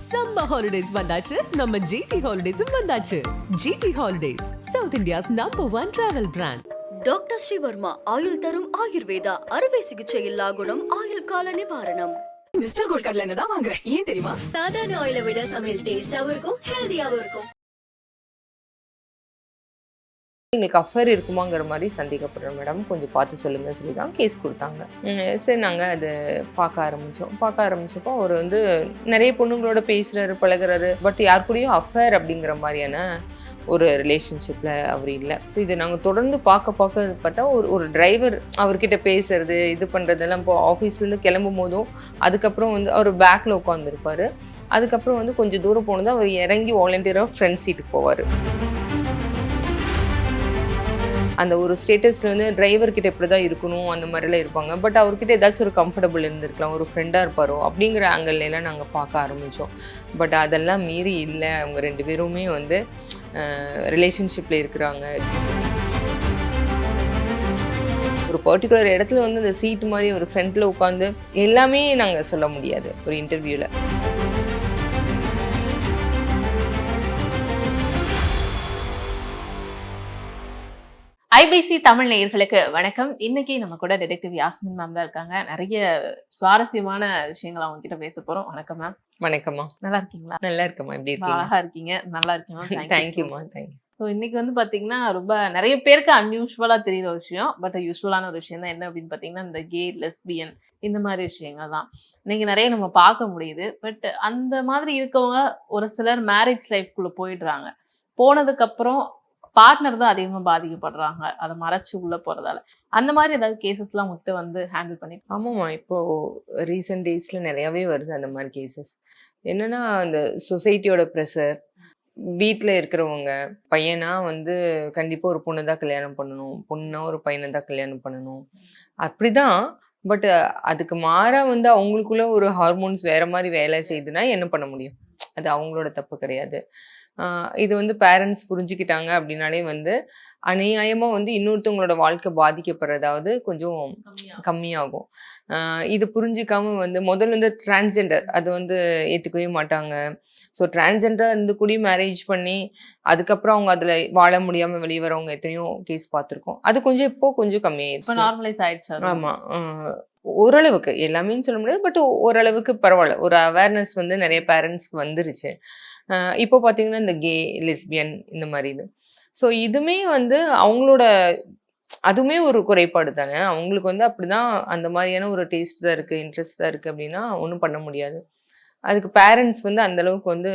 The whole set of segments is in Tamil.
Summer holidays வந்தாச்சு நம்ம GT Holidays வந்தாச்சு. GT Holidays, South India's #1 travel brand. Doctor Srivarma ஆயுள் தரும் ஆயுர்வேதா அறுவை சிகிச்சை இல்லா குணம் ஆயுள் கால நிவாரணம். மிஸ்டர் கோல்ட் கடலை எண்ணெய் தான் வாங்குறேன். ஏன் தெரியுமா? சாதாரண ஆயிலை விட சமையல் டேஸ்டாவும் இருக்கும், ஹெல்தியாவும் இருக்கும். எங்களுக்கு அஃபேர் இருக்குமாங்கிற மாதிரி சந்தேகப்படுறோம் மேடம், கொஞ்சம் பார்த்து சொல்லுங்கன்னு சொல்லி தான் கேஸ் கொடுத்தாங்க. சரி, நாங்கள் அது பார்க்க ஆரம்பித்தப்போ அவர் வந்து நிறைய பொண்ணுங்களோட பேசுகிறாரு, பழகுறாரு. பட் யார் கூடயும் அஃபேர் அப்படிங்கிற மாதிரியான ஒரு ரிலேஷன்ஷிப்பில் அவர் இல்லை. ஸோ இதை நாங்கள் தொடர்ந்து பார்த்தா ஒரு டிரைவர் அவர்கிட்ட பேசுறது இது பண்ணுறதெல்லாம் இப்போ ஆஃபீஸ்லேருந்து கிளம்பும் போதும், அதுக்கப்புறம் வந்து அவர் பேக்கில் உட்காந்துருப்பார். அதுக்கப்புறம் வந்து கொஞ்சம் தூரம் போனது அவர் இறங்கி வாலண்டியராக ஃப்ரண்ட் சீட்டுக்கு போவார். அந்த ஒரு ஸ்டேட்டஸில் வந்து டிரைவர்கிட்ட இப்படி தான் இருக்கணும் அந்த மாதிரிலாம் இருப்பாங்க. பட் அவர்கிட்ட ஏதாச்சும் ஒரு கம்ஃபர்டபுள் இருந்திருக்கலாம், ஒரு ஃப்ரெண்டாக இருப்பாரோ அப்படிங்கிற ஆங்கிள்லாம் நாங்கள் பார்க்க ஆரம்பித்தோம். பட் அதெல்லாம் மீறி இல்லை, அவங்க 2 பேருமே வந்து ரிலேஷன்ஷிப்பில் இருக்கிறாங்க. ஒரு பர்டிகுலர் இடத்துல வந்து அந்த சீட்டு மாதிரி ஒரு ஃப்ரண்ட்டில் உட்காந்து எல்லாமே நாங்கள் சொல்ல முடியாது ஒரு இன்டர்வியூவில். ஐபிசி தமிழ் நேயர்களுக்கு வணக்கம். இன்னைக்கு நம்ம கூட டிடெக்டிவ் யாஸ்மின் மேம் தான் இருக்காங்க. நிறைய சுவாரஸ்யமான விஷயங்கள் அவங்க கிட்ட பேச போறோம். வணக்கம் மேம். வணக்கம்மா. நல்லா இருக்கீங்களா? நல்லா இருக்கம்மா. எப்படி இருக்கீங்க? அழகா இருக்கீங்க. நல்லா இருக்கீங்க. தேங்க்யூம்மா. தேங்க்யூ. ஸோ இன்னைக்கு வந்து பார்த்தீங்கன்னா ரொம்ப நிறைய பேருக்கு அன்யூஷுவலாக தெரியுற ஒரு விஷயம், பட் யூஸ்வலான ஒரு விஷயம் தான். என்ன அப்படின்னு பார்த்தீங்கன்னா இந்த கே, லெஸ்பியன் இந்த மாதிரி விஷயங்கள் தான் இன்னைக்கு நிறைய நம்ம பார்க்க முடியுது. பட் அந்த மாதிரி இருக்கவங்க ஒரு சிலர் மேரேஜ் லைஃப்குள்ளே போயிடுறாங்க. போனதுக்கப்புறம் பார்ட்னர் தான் அதிகமாக பாதிக்கப்படுறாங்க, அதை மறைச்சு உள்ளே போகிறதால. அந்த மாதிரி ஏதாவது கேசஸ்லாம் உங்கள்கிட்ட வந்து ஹேண்டில் பண்ணி? ஆமாம்மா, இப்போது ரீசெண்ட் டேஸில் நிறையாவே வருது அந்த மாதிரி கேசஸ். என்னென்னா இந்த சொசைட்டியோட ப்ரெஷர், வீட்டில் இருக்கிறவங்க பையனா வந்து கண்டிப்பாக ஒரு பொண்ணு தான் கல்யாணம் பண்ணணும், பொண்ணா ஒரு பையனை தான் கல்யாணம் பண்ணணும் அப்படி தான். பட் அதுக்கு மாறாக வந்து அவங்களுக்குள்ள ஒரு ஹார்மோன்ஸ் வேறு மாதிரி வேலை செய்யுதுன்னா என்ன பண்ண முடியும்? அது அவங்களோட தப்பு கிடையாது. இது வந்து பேரண்ட்ஸ் புரிஞ்சுக்கிட்டாங்க அப்படின்னாலே வந்து அநியாயமாக வந்து இன்னொருத்தவங்களோட வாழ்க்கை பாதிக்கப்படுறதாவது கொஞ்சம் கம்மியாகும். இது புரிஞ்சிக்காம வந்து முதல்ல வந்து டிரான்ஸ்ஜெண்டர் அது வந்து ஏற்றுக்கவே மாட்டாங்க. ஸோ டிரான்ஸ்ஜெண்டராக இருந்து கூடி மேரேஜ் பண்ணி அதுக்கப்புறம் அவங்க அதில் வாழ முடியாமல் வெளியே வரவங்க எத்தனையோ கேஸ் பார்த்துருக்கோம். அது கொஞ்சம் கொஞ்சம் கம்மியாயிடுச்சு, நார்மலைஸ் ஆயிடுச்சு. ஆமாம், ஓரளவுக்கு எல்லாமே சொல்ல முடியாது, பட் ஓரளவுக்கு பரவாயில்ல. ஒரு அவேர்னஸ் வந்து நிறைய பேரண்ட்ஸ்க்கு வந்துருச்சு. இப்போ பார்த்தீங்கன்னா இந்த கே, லெஸ்பியன் இந்த மாதிரி இது. ஸோ இதுவுமே வந்து அவங்களோட அதுவுமே ஒரு குறைபாடு தானே. அவங்களுக்கு வந்து அப்படிதான் அந்த மாதிரியான ஒரு டேஸ்ட் தான் இருக்குது, இன்ட்ரெஸ்ட் தான் இருக்குது அப்படின்னா ஒன்றும் பண்ண முடியாது. அதுக்கு பேரண்ட்ஸ் வந்து அந்தளவுக்கு வந்து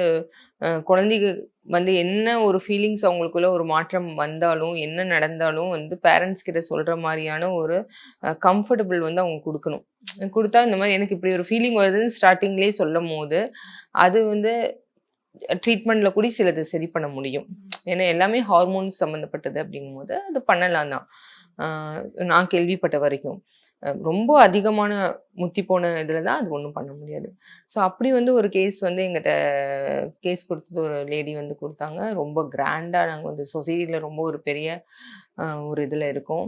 குழந்தைங்க வந்து என்ன ஒரு ஃபீலிங்ஸ் அவங்களுக்குள்ள ஒரு மாற்றம் வந்தாலும் என்ன நடந்தாலும் வந்து பேரண்ட்ஸ் கிட்ட சொல்கிற மாதிரியான ஒரு கம்ஃபர்டபுள் வந்து அவங்க கொடுக்கணும். கொடுத்தா இந்த மாதிரி எனக்கு இப்படி ஒரு ஃபீலிங் வருதுன்னு ஸ்டார்டிங்லேயே சொல்லும் போது அது வந்து ட்ரீட்மெண்ட்டில் கூட சிலது சரி பண்ண முடியும். ஏன்னா எல்லாமே ஹார்மோன்ஸ் சம்மந்தப்பட்டது அப்படிங்கும் போது அது பண்ணலாம் தான். நான் கேள்விப்பட்ட வரைக்கும் ரொம்ப அதிகமான முத்தி போன இதில் தான் அது ஒன்றும் பண்ண முடியாது. ஸோ அப்படி வந்து ஒரு கேஸ் வந்து எங்கிட்ட கேஸ் கொடுத்தது ஒரு லேடி வந்து கொடுத்தாங்க. ரொம்ப கிராண்டாக நாங்கள் வந்து சொசைட்டியில் ரொம்ப ஒரு பெரிய ஒரு இதில் இருக்கோம்.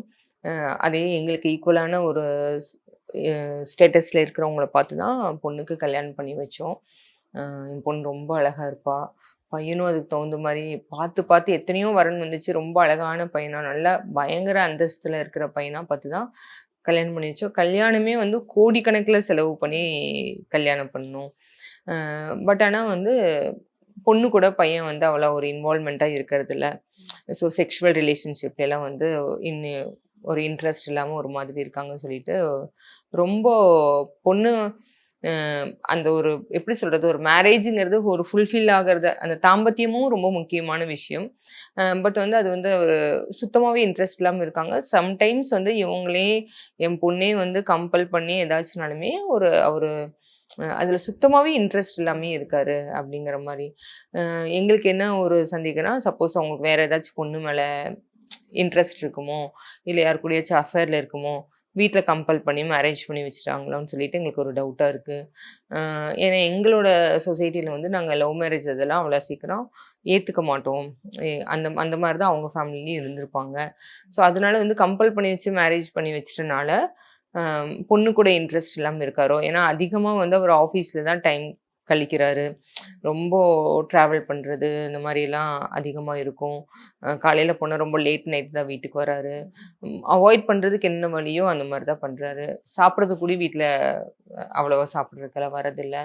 அதே எங்களுக்கு ஈக்குவலான ஒரு ஸ்டேட்டஸில் இருக்கிறவங்கள பார்த்து தான் பொண்ணுக்கு கல்யாணம் பண்ணி வச்சோம். என் பொண்ணு ரொம்ப அழகாக இருப்பா, பையனும் அதுக்கு தகுந்த மாதிரி பார்த்து எத்தனையோ வரன் வந்துச்சு. ரொம்ப அழகான பையனா, நல்லா பயங்கர அந்தஸ்தில் இருக்கிற பையனா பார்த்து தான் கல்யாணம் பண்ணி வச்சோம். கல்யாணமே வந்து கோடிக்கணக்கில் செலவு பண்ணி கல்யாணம் பண்ணோம். பட் ஆனால் வந்து பொண்ணு கூட பையன் வந்து அவ்வளோ ஒரு இன்வால்மெண்ட்டாக இருக்கிறது இல்லை. ஸோ செக்ஷுவல் ரிலேஷன்ஷிப்லாம் வந்து இன்னும் ஒரு இன்ட்ரெஸ்ட் இல்லாமல் ஒரு மாதிரி இருக்காங்கன்னு சொல்லிட்டு ரொம்ப பொண்ணு அந்த ஒரு எப்படி சொல்கிறது, ஒரு மேரேஜுங்கிறது ஒரு ஃபுல்ஃபில் ஆகிறது, அந்த தாம்பத்தியமும் ரொம்ப முக்கியமான விஷயம். பட் வந்து அது வந்து ஒரு சுத்தமாகவே இன்ட்ரெஸ்ட் இல்லாமல் இருக்காங்க. சம்டைம்ஸ் வந்து இவங்களே என் பொண்ணே வந்து கம்பல் பண்ணி ஏதாச்சுனாலுமே அவர் அதில் சுத்தமாகவே இன்ட்ரெஸ்ட் இல்லாமல் இருக்காரு அப்படிங்கிற மாதிரி. எங்களுக்கு என்ன ஒரு சந்தேகம்னா, சப்போஸ் அவங்களுக்கு வேறு ஏதாச்சும் பொண்ணு மேலே இன்ட்ரெஸ்ட் இருக்குமோ, இல்லை யார் கூடயாச்சும் அஃபேரில் இருக்குமோ, வீட்டில் கம்பல் பண்ணி மேரேஜ் பண்ணி வச்சுட்டாங்களோன்னு சொல்லிட்டு எங்களுக்கு ஒரு டவுட்டாக இருக்குது. ஏன்னா எங்களோட சொசைட்டியில் வந்து நாங்கள் லவ் மேரேஜ் இதெல்லாம் அவ்வளோ சீக்கிரம் ஏற்றுக்க மாட்டோம். அந்த மாதிரி தான் அவங்க ஃபேமிலிலையும் இருந்திருப்பாங்க. ஸோ அதனால வந்து கம்பல் பண்ணி வச்சு மேரேஜ் பண்ணி வச்சிட்டனால பொண்ணு கூட இன்ட்ரெஸ்ட் இல்லாமல் இருக்காரோ. ஏன்னா அதிகமாக வந்து அவர் ஆஃபீஸில் தான் டைம் கழிக்கிறாரு. ரொம்ப ட்ராவல் பண்ணுறது இந்த மாதிரிலாம் அதிகமாக இருக்கும். காலையில் போனால் ரொம்ப லேட் நைட் தான் வீட்டுக்கு வராரு. அவாய்ட் பண்ணுறதுக்கு என்ன வழியோ அந்த மாதிரி தான் பண்ணுறாரு. சாப்பிட்றது கூட வீட்டில் அவ்வளோவா சாப்பிட்றதுக்கெல்லாம் வரதில்லை.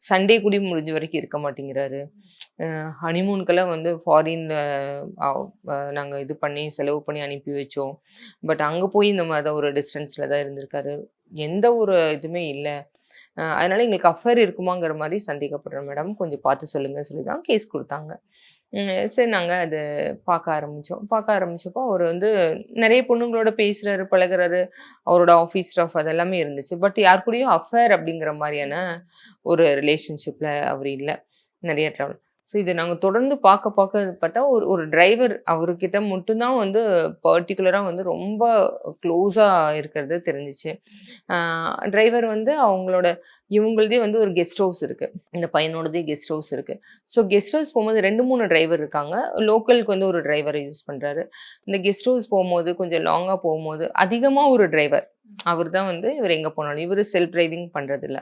சண்டே கூட முடிஞ்ச வரைக்கும் இருக்க மாட்டேங்கிறாரு. ஹனிமூனுக்கெல்லாம் வந்து ஃபாரினில் நாங்கள் இது பண்ணி செலவு பண்ணி அனுப்பி வச்சோம். பட் அங்கே போய் இந்த மாதிரி தான் ஒரு டிஸ்டன்ஸில் தான் இருந்திருக்காரு. எந்த ஒரு இதுவுமே இல்லை. அதனால எங்களுக்கு அஃபேர் இருக்குமாங்கிற மாதிரி சந்தேகப்படுறோம் மேடம். கொஞ்சம் பார்த்து சொல்லுங்க சொல்லி தான் கேஸ் கொடுத்தாங்க. சரி நாங்கள் அது பார்க்க ஆரம்பிச்சப்போ அவர் வந்து நிறைய பொண்ணுங்களோட பேசுறாரு, பழகுறாரு. அவரோட ஆஃபீஸ் ஸ்டாஃப் அதெல்லாமே இருந்துச்சு. பட் யார் கூடயும் அஃபேர் அப்படிங்கிற மாதிரியான ஒரு ரிலேஷன்ஷிப்பில் அவர் இல்லை. நிறைய ட்ராவல். ஸோ இதை நாங்கள் தொடர்ந்து பார்க்க பார்த்தா ஒரு டிரைவர் அவர்கிட்ட மட்டும்தான் வந்து பர்டிகுலராக வந்து ரொம்ப க்ளோஸாக இருக்கிறது தெரிஞ்சிச்சு. டிரைவர் வந்து இவங்களதே வந்து ஒரு கெஸ்ட் ஹவுஸ் இருக்குது. இந்த பையனோடதே கெஸ்ட் ஹவுஸ் இருக்குது. ஸோ கெஸ்ட் ஹவுஸ் போகும்போது 2-3 டிரைவர் இருக்காங்க. லோக்கலுக்கு வந்து ஒரு டிரைவரை யூஸ் பண்ணுறாரு. இந்த கெஸ்ட் ஹவுஸ் போகும்போது கொஞ்சம் லாங்காக போகும்போது அதிகமாக ஒரு டிரைவர் அவர் தான் வந்து இவர் எங்கே போனாலும் இவர் செல்ஃப் டிரைவிங் பண்ணுறதில்ல.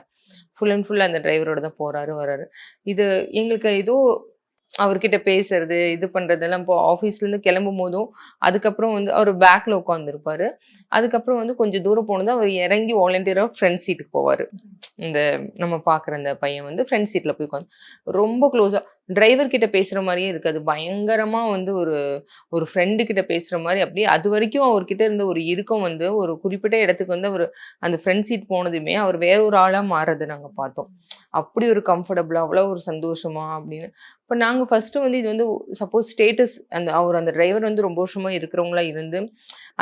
ஃபுல் அண்ட் ஃபுல் அந்த டிரைவரோட தான் போகிறாரு வராரு. இது எங்களுக்கு ஏதோ அவர்கிட்ட பேசுறது இது பண்ணுறதெல்லாம் இப்போ ஆஃபீஸ்லேருந்து கிளம்பும் போதும் அதுக்கப்புறம் வந்து அவர் பேக்கில் உட்காந்துருப்பாரு. அதுக்கப்புறம் வந்து கொஞ்சம் தூரம் போனது அவர் இறங்கி வாலண்டியராக ஃப்ரண்ட் சீட்டுக்கு போவார். இந்த நம்ம பார்க்குற அந்த பையன் வந்து ஃப்ரண்ட் சீட்டில் போய் உட்காந்து ரொம்ப க்ளோஸாக டிரைவர் கிட்ட பேசுகிற மாதிரியே இருக்காது. பயங்கரமாக வந்து ஒரு ஃப்ரெண்டு கிட்ட பேசுகிற மாதிரி அப்படியே அது வரைக்கும் அவர்கிட்ட இருந்த ஒரு இறுக்கம் வந்து ஒரு குறிப்பிட்ட இடத்துக்கு வந்து அவர் அந்த ஃப்ரண்ட் சீட் போனதுமே அவர் வேற ஒரு ஆளாக மாறுறதை நாங்கள் பார்த்தோம். அப்படி ஒரு கம்ஃபர்டபுளாக அவ்வளோ ஒரு சந்தோஷமா அப்படின்னு. இப்போ நாங்கள் ஃபஸ்ட்டு வந்து இது வந்து சப்போஸ் ஸ்டேட்டஸ் அந்த டிரைவர் வந்து ரொம்ப வருஷமாக இருக்கிறவங்களா இருந்து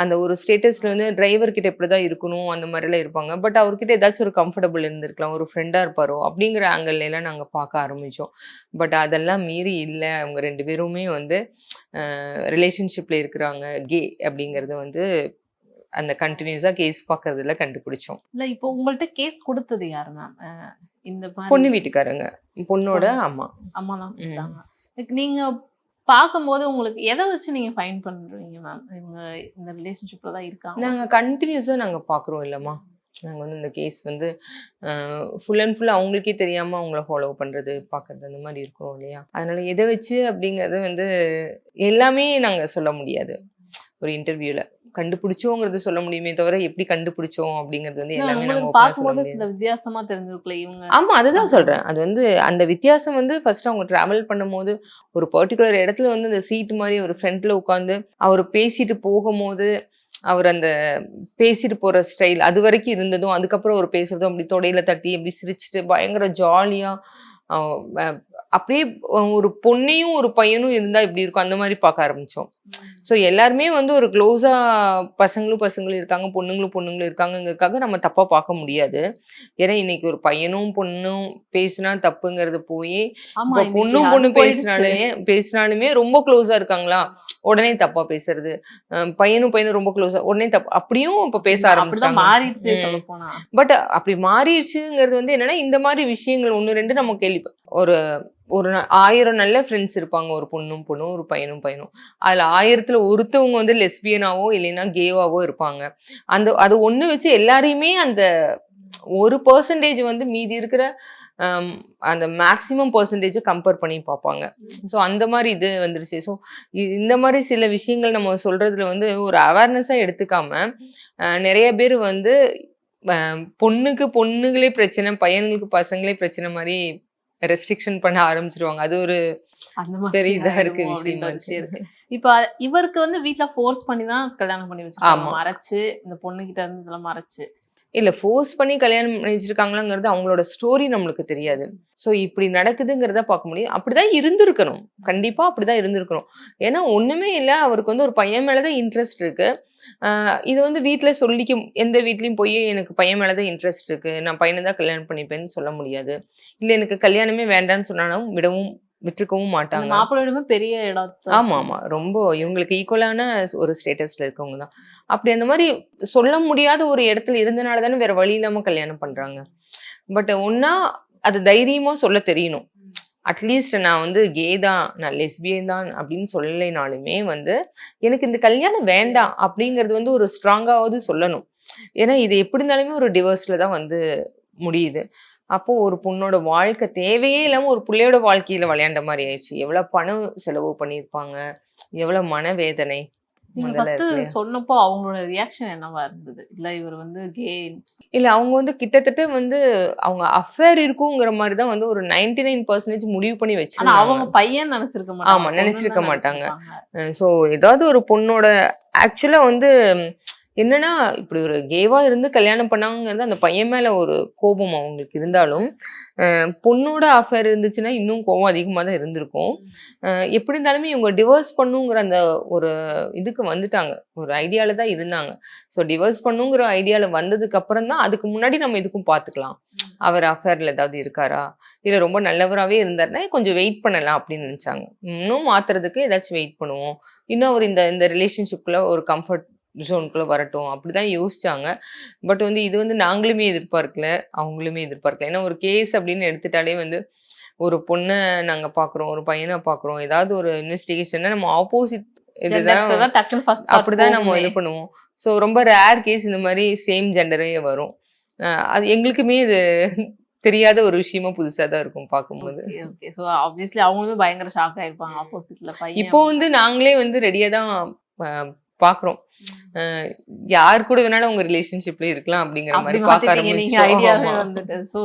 அந்த ஒரு ஸ்டேட்டஸில் வந்து டிரைவர்கிட்ட இப்படி தான் இருக்கணும் அந்த மாதிரிலாம் இருப்பாங்க. பட் அவர்கிட்ட ஏதாச்சும் ஒரு கம்ஃபர்டபுள் இருந்திருக்கலாம், ஒரு ஃப்ரெண்டாக இருப்பாரோ அப்படிங்கிற ஆங்கிள்லாம் நாங்கள் பார்க்க ஆரம்பித்தோம். பட் அதெல்லாம் மீறி இல்லை. அவங்க 2 பேருமே வந்து ரிலேஷன்ஷிப்பில் இருக்கிறாங்க. கே அப்படிங்கிறது வந்து அந்த கண்டினியூஸாக கேஸ் பார்க்கறதுல கண்டுபிடிச்சோம். இல்லை இப்போ உங்கள்கிட்ட கேஸ் கொடுத்தது யாரு மேம்? இந்த பொண்ணு வீட்டுக்காரங்க, பொண்ணோட அம்மா தான் கொடுத்தாங்க. நீங்க பார்க்கும்போது உங்களுக்கு எதை வச்சு நீங்க ஃபைண்ட் பண்றீங்க மேம்? இவங்க இந்த ரிலேஷன்ஷிப்ல தான் இருக்காங்க. நாங்கள் கண்டினியூஸாக நாங்கள் பார்க்குறோம் இல்லைம்மா. நாங்கள் வந்து இந்த கேஸ் வந்து ஃபுல் அண்ட் ஃபுல் அவங்களுக்கே தெரியாமல் அவங்கள ஃபாலோ பண்ணுறது பார்க்குறது அந்த மாதிரி இருக்கிறோம் இல்லையா. அதனால எதை வச்சு அப்படிங்கிறது வந்து எல்லாமே நாங்கள் சொல்ல முடியாது. ஒரு இன்டர்வியூவில் கண்டுபிடிச்சோங்கிறது சொல்ல முடியுமே தவிர எப்படி கண்டுபிடிச்சோம் அப்படிங்கிறது வந்து எல்லாமே நாங்கள் பார்க்கும்போது சில வித்தியாசமா தெரிஞ்சிருக்கல இவங்க. ஆமாம், அதுதான் சொல்கிறேன். அது வந்து அந்த வித்தியாசம் வந்து ஃபர்ஸ்ட் அவங்க ட்ராவல் பண்ணும்போது ஒரு பர்டிகுலர் இடத்துல வந்து அந்த சீட் மாதிரி ஒரு ஃப்ரண்ட்ல உட்காந்து அவர் பேசிட்டு போகும்போது அவர் அந்த பேசிட்டு போகிற ஸ்டைல் அது வரைக்கும் இருந்ததும் அதுக்கப்புறம் அவர் பேசுறதும் அப்படி தொடையில தட்டி அப்படி சிரிச்சுட்டு பயங்கர ஜாலியாக அப்படியே ஒரு பொண்ணையும் ஒரு பையனும் இருந்தா இப்படி இருக்கும் அந்த மாதிரி பார்க்க ஆரம்பிச்சோம். ஸோ எல்லாருமே வந்து ஒரு க்ளோஸா பசங்களும் இருக்காங்க, பொண்ணுங்களும் இருக்காங்கிறதுக்காக நம்ம தப்பா பார்க்க முடியாது. ஏன்னா இன்னைக்கு ஒரு பையனும் பொண்ணும் பேசினா தப்புங்கிறது போய் பொண்ணு பேசினாலுமே ரொம்ப க்ளோஸா இருக்காங்களா உடனே தப்பா பேசுறது, பையனும் ரொம்ப க்ளோஸா உடனே தப்பு அப்படியும் இப்ப பேச ஆரம்பிச்சிட்டாங்க. பட் அப்படி மாறிடுச்சுங்கிறது வந்து என்னன்னா இந்த மாதிரி விஷயங்கள் 1-2 நம்ம கேள்வி ஒரு 1000 நல்ல ஃப்ரெண்ட்ஸ் இருப்பாங்க. ஒரு பொண்ணும் ஒரு பையனும் அதில் 1000ல் ஒருத்தவங்க வந்து லெஸ்பியனாவோ இல்லைன்னா கேவாவோ இருப்பாங்க. அது ஒன்று வச்சு எல்லாரையுமே அந்த 1% வந்து மீதி இருக்கிற அந்த மேக்சிமம் பர்சன்டேஜை கம்பேர் பண்ணி பார்ப்பாங்க. ஸோ அந்த மாதிரி இது வந்துருச்சு. ஸோ இந்த மாதிரி சில விஷயங்கள் நம்ம சொல்றதுல வந்து ஒரு அவேர்னஸாக எடுத்துக்காம நிறைய பேர் வந்து பொண்ணுங்களே பிரச்சனை, பையன்களுக்கு பசங்களே பிரச்சனை மாதிரி ரெஸ்ட்ரிக்ஷன் பண்ண ஆரம்பிச்சிருவாங்க. அது ஒரு பெரிய இதா இருக்கு விஷயமா இருக்கு. இப்ப இவருக்கு வந்து வீட்டுல ஃபோர்ஸ் பண்ணி தான் கல்யாணம் பண்ணி வச்சிருக்காங்க. மறைச்சு இந்த பொண்ணு கிட்ட இருந்து இதெல்லாம் மறைச்சு இல்ல ஃபோர்ஸ் பண்ணி கல்யாணம் பண்ணி வச்சிருக்காங்களாங்கிறது அவங்களோட ஸ்டோரி நம்மளுக்கு தெரியாது. ஸோ இப்படி நடக்குதுங்கிறத பார்க்க முடியும். அப்படிதான் இருந்திருக்கணும், கண்டிப்பா அப்படிதான் இருந்திருக்கணும். ஏன்னா ஒண்ணுமே இல்லை, அவருக்கு வந்து ஒரு பையன் மேலதான் இன்ட்ரெஸ்ட் இருக்கு. இது வந்து வீட்டில் சொல்லிக்க எந்த வீட்லையும் போய் எனக்கு பையன் மேலதான் இன்ட்ரெஸ்ட் இருக்கு, நான் பையனை தான் கல்யாணம் பண்ணிப்பேன்னு சொல்ல முடியாது. இல்லை எனக்கு கல்யாணமே வேண்டான்னு சொன்னாலும் விட்டுருக்கவும் மாட்டாங்க. மாப்பிள்ளையுமே பெரிய இடம். ஆமா ரொம்ப இவங்களுக்கு ஈக்குவலான ஒரு ஸ்டேட்டஸ்ல இருக்கவங்க தான். அப்படி அந்த மாதிரி சொல்ல முடியாத ஒரு இடத்துல இருந்தனால தானே வேற வழி இல்லாம கல்யாணம் பண்றாங்க. பட் ஒன்னா அது தைரியமா சொல்ல தெரியணும். அட்லீஸ்ட் நான் வந்து கே தான், நான் லெஸ்பியன் தான் அப்படின்னு சொல்லலைனாலுமே வந்து எனக்கு இந்த கல்யாணம் வேண்டாம் அப்படிங்கிறது வந்து ஒரு ஸ்ட்ராங்காவது சொல்லணும். ஏன்னா இது எப்படி இருந்தாலுமே ஒரு டிவோர்ஸ்ல தான் வந்து முடியுது. அப்போ ஒரு பொண்ணோட வாழ்க்கை தேவையே இல்லாம ஒரு பிள்ளையோட வாழ்க்கையில விளையாண்ட மாதிரி ஆயிடுச்சு. எவ்வளவு பணம் செலவு பண்ணியிருப்பாங்க, எவ்வளவு மனவேதனை. நீங்க முதல்ல ஃபர்ஸ்ட் இருக்கு இல்லையா? சொன்னப்போ அவங்களோட ரியாக்ஷன் என்னவா இருந்தது? இல்ல இவர் வந்து கே இல்ல அவங்க வந்து கிட்டத்தட்ட வந்து அவங்க அஃபேர் இருக்குங்கிற மாதிரி தான் வந்து ஒரு 99% முடிவு பண்ணி ஆனா வச்சிருந்தாங்க. அவங்க பையன் நினைச்சிருக்க மாட்டாங்க. ஆமா, பொண்ணுன்னு நினைச்சிருக்க தான் மாட்டாங்க. நினைச்சிருப்பாங்க. ஸோ ஏதாவது ஒரு பொண்ணோட ஆக்சுவலா வந்து என்னன்னா இப்படி ஒரு கேவா இருந்து கல்யாணம் பண்ணாங்கிறது அந்த பையன் மேல ஒரு கோபம் அவங்களுக்கு இருந்தாலும், பொண்ணோட அஃபேர் இருந்துச்சுன்னா இன்னும் கோபம் அதிகமா தான் இருந்திருக்கும். எப்படி இருந்தாலுமே இவங்க டிவோர்ஸ் பண்ணுங்கிற அந்த ஒரு இதுக்கு வந்துட்டாங்க. ஒரு ஐடியால தான் இருந்தாங்க. ஸோ டிவோர்ஸ் பண்ணுங்கிற ஐடியால வந்ததுக்கு அப்புறம் தான் அதுக்கு முன்னாடி நம்ம இதுக்கும் பார்த்துக்கலாம். அவர் அஃபேர்ல ஏதாவது இருக்காரா? இல்ல ரொம்ப நல்லவராவே இருந்தாருன்னா கொஞ்சம் வெயிட் பண்ணலாம் அப்படின்னு நினைச்சாங்க. இன்னும் மாத்துறதுக்கு ஏதாச்சும் வெயிட் பண்ணுவோம். இன்னும் அவர் இந்த இந்த ரிலேஷன்ஷிப்குள்ள ஒரு கம்ஃபர்ட் ஜோனுக்குள்ள வரட்டும் அப்படிதான் யோசிச்சாங்க. பட் வந்து இது வந்து நாங்களுமே எதிர்பார்க்கல, அவங்களுமே எதிர்பார்க்கல. ஏன்னா ஒரு கேஸ் அப்படின்னு எடுத்துட்டாலே வந்து ஒரு பொண்ணை நாங்க பாக்குறோம், ஒரு பையனை பாக்குறோம், ஏதாவது ஒரு இன்வெஸ்டிகேஷன்னா நம்ம ஆப்போசிட் இதுதான் ஜெண்டருக்கு தான் டக்குன்னு ஃபர்ஸ்ட் தாட் அப்படிதான் நம்ம போகுமே. இது பண்ணுவோம். ஸோ ரொம்ப ரேர் கேஸ் இந்த மாதிரி சேம் ஜெண்டரே வரும். அது எங்களுக்குமே இது தெரியாத ஒரு விஷயமா புதுசா தான் இருக்கும் பார்க்கும்போது. Okay okay. ஸோ ஆப்வியஸ்லி அவங்களுமே பயங்கர ஷாக் ஆயிருப்பாங்க ஆப்போசிட்ல பையன். இப்போ வந்து நாங்களே வந்து ரெடியா தான் பாக்குறோம். யார் கூட வேணாலும் உங்க ரிலேஷன்ஷிப்ல இருக்கலாம் அப்படிங்கிற அப்படி மாதிரி பார்க்க மாத்திட்டீங்க நீங்க ஆரம்பிச்சோம். ஐடியாவே ஆமா. வந்துட்டு. ஸோ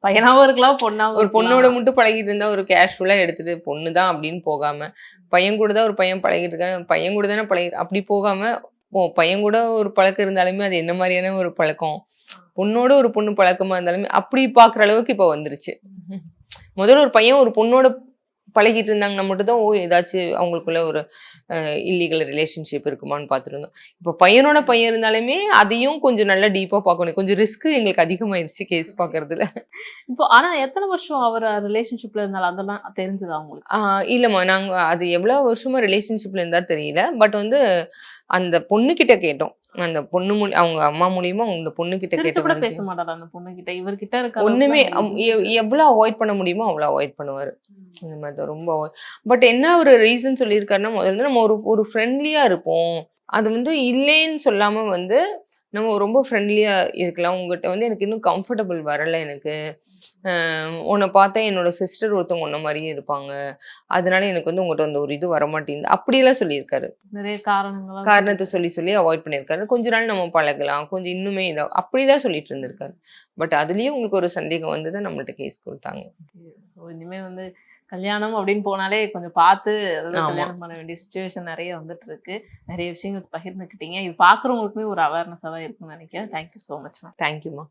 பையனாவும் இருக்கலாம் பொண்ணாவும் ஒரு பொண்ணோட இருக்கலாம். மட்டும் பழகிட்டு இருந்தா ஒரு கேஷுவலா எடுத்துட்டு பொண்ணு தான் அப்படின்னு போகாம, பையன் கூட தான் ஒரு பையன் பழகிட்டு இருக்கான், பையன் கூட தானே அப்படி போகாம, பையன் கூட ஒரு பழக்கம் இருந்தாலுமே அது என்ன மாதிரியான ஒரு பழக்கம், பொண்ணோட ஒரு பொண்ணு பழக்கமா இருந்தாலுமே அப்படி பாக்குற அளவுக்கு இப்ப வந்துருச்சு. முதல்ல ஒரு பையன் ஒரு பொண்ணோட பழகிட்டு இருந்தாங்கன்னா மட்டும் தான் ஏதாச்சும் அவங்களுக்குள்ள ஒரு இல்லீகல் ரிலேஷன்ஷிப் இருக்குமான்னு பார்த்துருந்தோம். இப்போ பையனோட பையன் இருந்தாலுமே அதையும் கொஞ்சம் நல்லா டீப்பா பார்க்கணும். கொஞ்சம் ரிஸ்க் எங்களுக்கு அதிகமாயிருச்சு கேஸ் பார்க்கறதுல. இப்போ ஆனா எத்தனை வருஷம் அவர் ரிலேஷன்ஷிப்ல இருந்தாலும் அதெல்லாம் தெரிஞ்சதா உங்களுக்கு? இல்லம்மா, நாங்க அது எவ்வளவு வருஷமா ரிலேஷன்ஷிப்ல இருந்தா தெரியல. பட் வந்து அந்த பொண்ணு கிட்ட கேட்டோம். அந்த பொண்ணு அவங்க அம்மா மூலியமா அந்த பொண்ணு கிட்ட சிரிச்சு கூட கேட்டோம். பேச மாட்டாரா அந்த பொண்ணு கிட்ட? இவர்கிட்ட இருக்க ஒண்ணுமே அளவுக்குலாம் எவ்வளவு அவாய்ட் பண்ண முடியுமோ அவ்வளவு அவாய்ட் பண்ணுவாரு. இந்த மாதிரி தான் ரொம்ப பட் என்ன ஒரு ரீசன் சொல்லியிருக்காருன்னா, முதல்ல நம்ம ஒரு ஃப்ரெண்ட்லியா இருப்போம். அது வந்து இல்லைன்னு சொல்லாம வந்து நம்ம ரொம்ப ஃப்ரெண்ட்லியா இருக்கலாம். உங்ககிட்ட வந்து எனக்கு இன்னும் கம்ஃபர்டபுள் வரல எனக்கு. உன்னை பார்த்தா என்னோட சிஸ்டர் ஒருத்தவங்க உன்ன மாதிரியே இருப்பாங்க. அதனால எனக்கு வந்து உங்கள்கிட்ட அந்த ஒரு இது வரமாட்டேங்குது. அப்படியெல்லாம் சொல்லியிருக்காரு. நிறைய காரணங்களா காரணத்தை சொல்லி அவாய்ட் பண்ணியிருக்காரு. கொஞ்ச நாள் நம்ம பழகலாம், கொஞ்சம் இன்னுமே அப்படிதான் சொல்லிட்டு இருந்திருக்காரு. பட் அதுலயும் உங்களுக்கு ஒரு சந்தேகம் வந்து தான் நம்மள்ட்ட கேஸ் கொடுத்தாங்க. ஸோ இனிமே வந்து கல்யாணம் அப்படின்னு போனாலே கொஞ்சம் பார்த்து அதாவது ஆமா. கல்யாணம் பண்ண வேண்டிய சுச்சுவேஷன் நிறைய வந்துட்டு இருக்கு. நிறைய விஷயங்கள் பகிர்ந்துக்கிட்டீங்க. இது பார்க்குறவங்களுக்குமே ஒரு அவேர்னஸாக தான் இருக்கும்னு நினைக்கிறேன். Thank you so much ma'am. தேங்க்யூமா.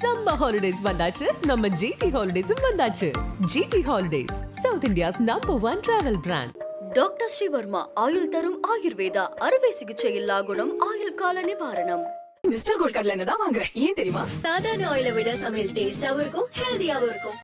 சம்மர் ஹாலிடேஸ் வந்தாச்சு, நம்ம ஜிடி ஹாலிடேஸும் வந்தாச்சு. GT holidays, South India's #1 travel brand. Doctor Srivarma ஆயுள் தரும் ஆயுர்வேதா அறுவை சிகிச்சை இல்லா குணம் ஆயுள் கால நிவாரணம். மிஸ்டர் கோல்ட் கடலை தான் வாங்குறேன். ஏன் தெரியுமா? சாதாரண ஆயிலை விட சமையல் டேஸ்டாவும் இருக்கும், ஹெல்தியாவும் இருக்கும்.